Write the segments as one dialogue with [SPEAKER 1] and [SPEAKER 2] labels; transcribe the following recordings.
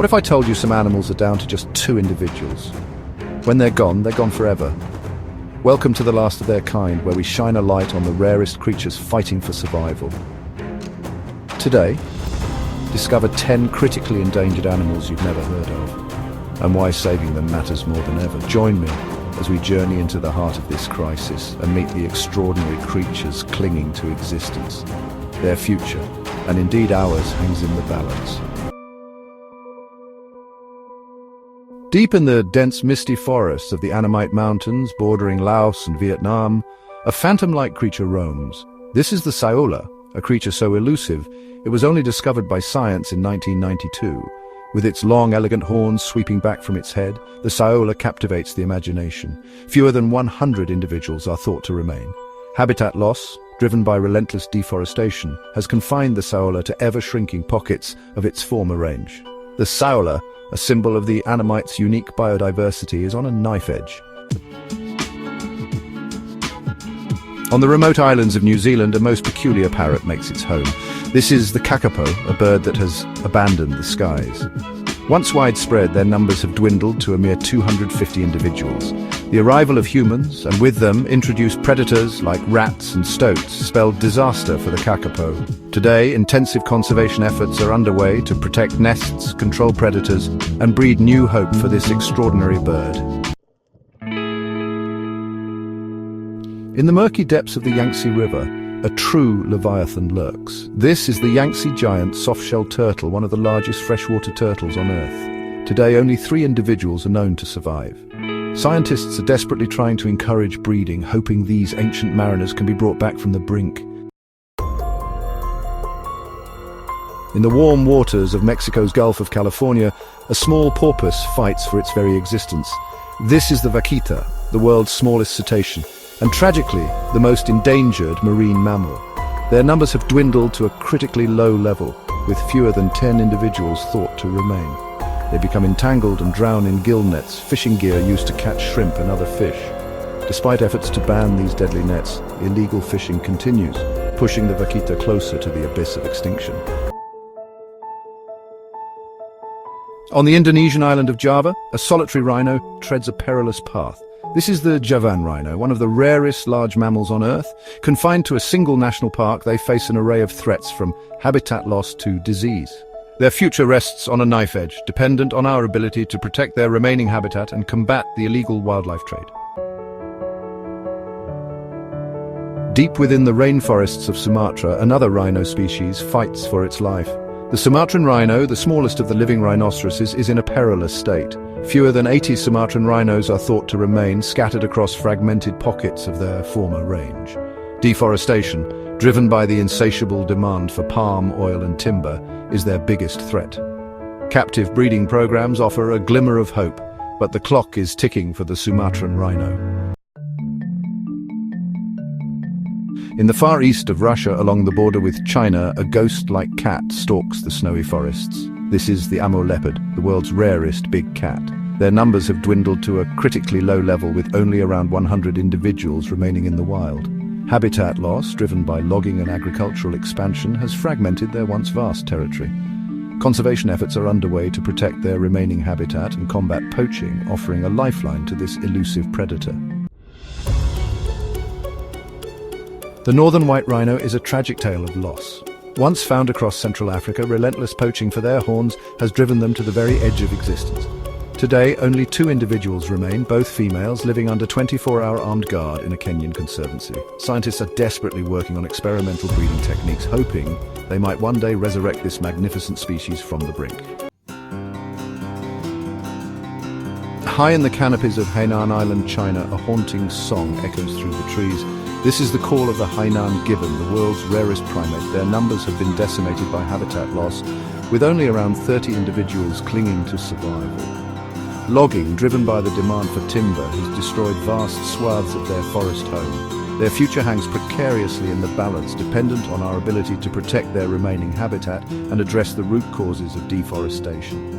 [SPEAKER 1] What if I told you some animals are down to just 2 individuals? When they're gone forever. Welcome to the last of their kind, where we shine a light on the rarest creatures fighting for survival. Today, discover 10 critically endangered animals you've never heard of, and why saving them matters more than ever. Join me as we journey into the heart of this crisis and meet the extraordinary creatures clinging to existence. Their future, and indeed ours, hangs in the balance. Deep in the dense misty forests of the Annamite Mountains bordering Laos and Vietnam, a phantom-like creature roams. This is the Saola, a creature so elusive it was only discovered by science in 1992. With its long, elegant horns sweeping back from its head, the Saola captivates the imagination. Fewer than 100 individuals are thought to remain. Habitat loss, driven by relentless deforestation, has confined the Saola to ever-shrinking pockets of its former range. The Saola, a symbol of the Annamite's unique biodiversity, is on a knife edge. On the remote islands of New Zealand, a most peculiar parrot makes its home. This is the kakapo, a bird that has abandoned the skies. Once widespread, their numbers have dwindled to a mere 250 individuals. The arrival of humans, and with them introduced predators like rats and stoats, spelled disaster for the kakapo. Today, intensive conservation efforts are underway to protect nests, control predators, and breed new hope for this extraordinary bird. In the murky depths of the Yangtze River, a true leviathan lurks. This is the Yangtze giant soft-shelled turtle, one of the largest freshwater turtles on Earth. Today, only 3 individuals are known to survive. Scientists are desperately trying to encourage breeding, hoping these ancient mariners can be brought back from the brink. In the warm waters of Mexico's Gulf of California, a small porpoise fights for its very existence. This is the Vaquita, the world's smallest cetacean, and tragically, the most endangered marine mammal. Their numbers have dwindled to a critically low level, with fewer than 10 individuals thought to remain. They become entangled and drown in gill nets, fishing gear used to catch shrimp and other fish. Despite efforts to ban these deadly nets, illegal fishing continues, pushing the Vaquita closer to the abyss of extinction. On the Indonesian island of Java, a solitary rhino treads a perilous path. This is the Javan rhino, one of the rarest large mammals on Earth. Confined to a single national park, they face an array of threats from habitat loss to disease. Their future rests on a knife edge, dependent on our ability to protect their remaining habitat and combat the illegal wildlife trade. Deep within the rainforests of Sumatra, another rhino species fights for its life. The Sumatran rhino, the smallest of the living rhinoceroses, is in a perilous state. Fewer than 80 Sumatran rhinos are thought to remain, scattered across fragmented pockets of their former range. Deforestation, driven by the insatiable demand for palm oil and timber, is their biggest threat. Captive breeding programs offer a glimmer of hope, but the clock is ticking for the Sumatran rhino. In the far east of Russia, along the border with China, a ghost-like cat stalks the snowy forests. This is the Amur leopard, the world's rarest big cat. Their numbers have dwindled to a critically low level, with only around 100 individuals remaining in the wild. Habitat loss, driven by logging and agricultural expansion, has fragmented their once vast territory. Conservation efforts are underway to protect their remaining habitat and combat poaching, offering a lifeline to this elusive predator. The northern white rhino is a tragic tale of loss. Once found across Central Africa, relentless poaching for their horns has driven them to the very edge of existence. Today, only 2 individuals remain, both females, living under 24-hour armed guard in a Kenyan conservancy. Scientists are desperately working on experimental breeding techniques, hoping they might one day resurrect this magnificent species from the brink. High in the canopies of Hainan Island, China, a haunting song echoes through the trees. This is the call of the Hainan gibbon, the world's rarest primate. Their numbers have been decimated by habitat loss, with only around 30 individuals clinging to survival. Logging, driven by the demand for timber, has destroyed vast swaths of their forest home. Their future hangs precariously in the balance, dependent on our ability to protect their remaining habitat and address the root causes of deforestation.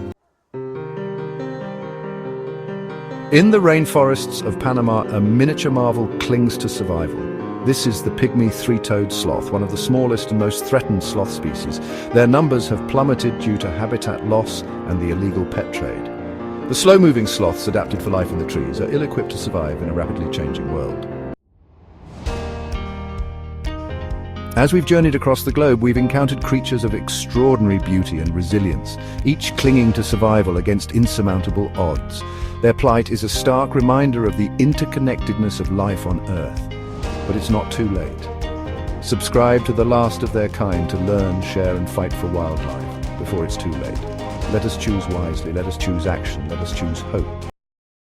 [SPEAKER 1] In the rainforests of Panama, a miniature marvel clings to survival. This is the pygmy three-toed sloth, one of the smallest and most threatened sloth species. Their numbers have plummeted due to habitat loss and the illegal pet trade. The slow-moving sloths, adapted for life in the trees, are ill-equipped to survive in a rapidly changing world. As we've journeyed across the globe, we've encountered creatures of extraordinary beauty and resilience, each clinging to survival against insurmountable odds. Their plight is a stark reminder of the interconnectedness of life on Earth. But it's not too late. Subscribe to the last of their kind to learn, share, and fight for wildlife before it's too late. Let us choose wisely, let us choose action, let us choose hope.